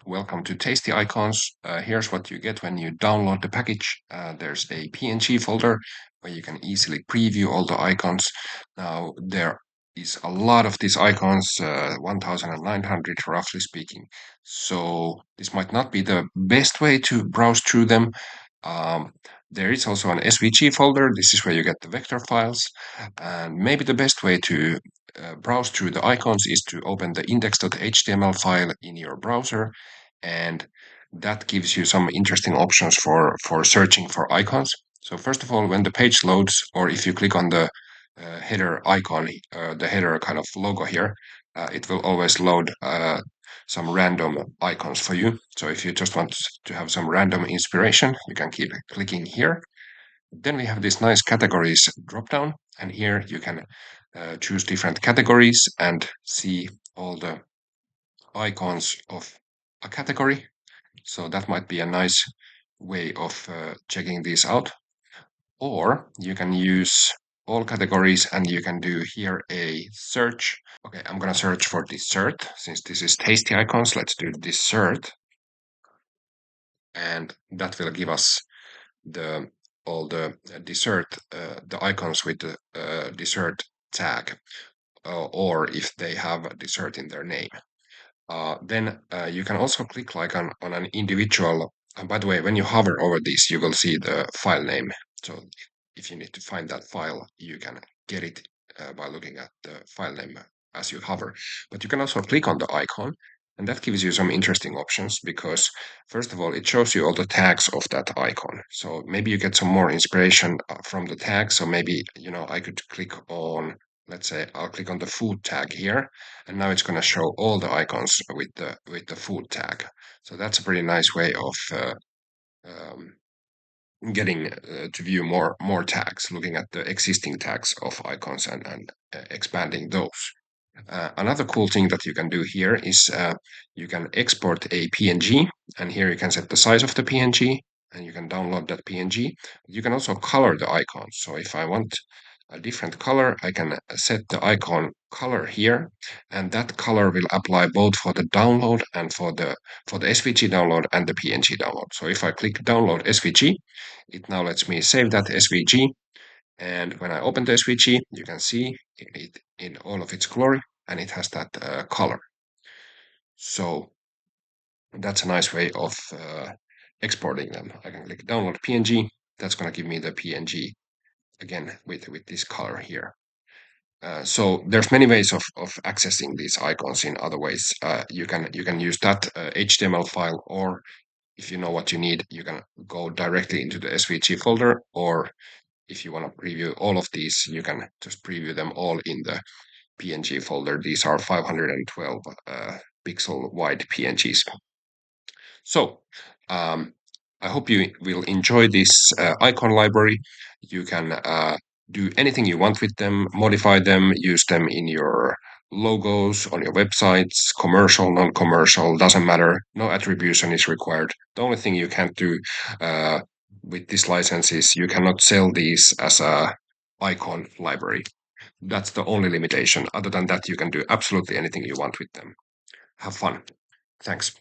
Welcome to Tasty Icons. Here's what you get when you download the package. There's a PNG folder where you can easily preview all the icons. Now, there is a lot of these icons, 1,900 roughly speaking. So this might not be the best way to browse through them. Um, there is also an SVG folder. This is where you get the vector files. And maybe the best way to browse through the icons is to open the index.html file in your browser, and that gives you some interesting options for searching for icons. So first of all, when the page loads, or if you click on the header icon, the header kind of logo here, it will always load some random icons for you. So if you just want to have some random inspiration, you can keep clicking here. Then we have this nice categories dropdown, and here you can choose different categories and see all the icons of a category. So that might be a nice way of checking these out. Or you can use all categories and you can do here a search. Okay, I'm gonna search for dessert. Since this is tasty icons, let's do dessert. And that will give us the all the dessert, the icons with the dessert tag, or if they have a dessert in their name. Then you can also click like on an individual. And by the way, when you hover over this, you will see the file name. So if you need to find that file, you can get it by looking at the file name as you hover. But you can also click on the icon, and that gives you some interesting options because, first of all, it shows you all the tags of that icon. So maybe you get some more inspiration from the tags. So maybe, I could click on, let's say I'll click on the food tag here, and now it's going to show all the icons with the food tag. So that's a pretty nice way of um, getting to view more tags, looking at the existing tags of icons and expanding those. Another cool thing that you can do here is you can export a PNG, and here you can set the size of the PNG, and you can download that PNG. You can also color the icon. So if I want a different color, I can set the icon color here, and that color will apply both for the download and for the SVG download and the PNG download. So if I click download SVG, it now lets me save that SVG, and when I open the SVG, you can see it in all of its glory, and it has that color. So that's a nice way of exporting them. I can click download PNG. That's going to give me the PNG again with this color here. So there's many ways of accessing these icons in other ways. You can use that HTML file, or if you know what you need, you can go directly into the SVG folder, or if you want to preview all of these, you can just preview them all in the PNG folder. These are 512 pixel wide PNGs. So I hope you will enjoy this icon library. You can do anything you want with them, modify them, use them in your logos, on your websites, commercial, non-commercial, doesn't matter. No attribution is required. The only thing you can't do with this license is you cannot sell these as a icon library. That's the only limitation. Other than that, you can do absolutely anything you want with them. Have fun. Thanks.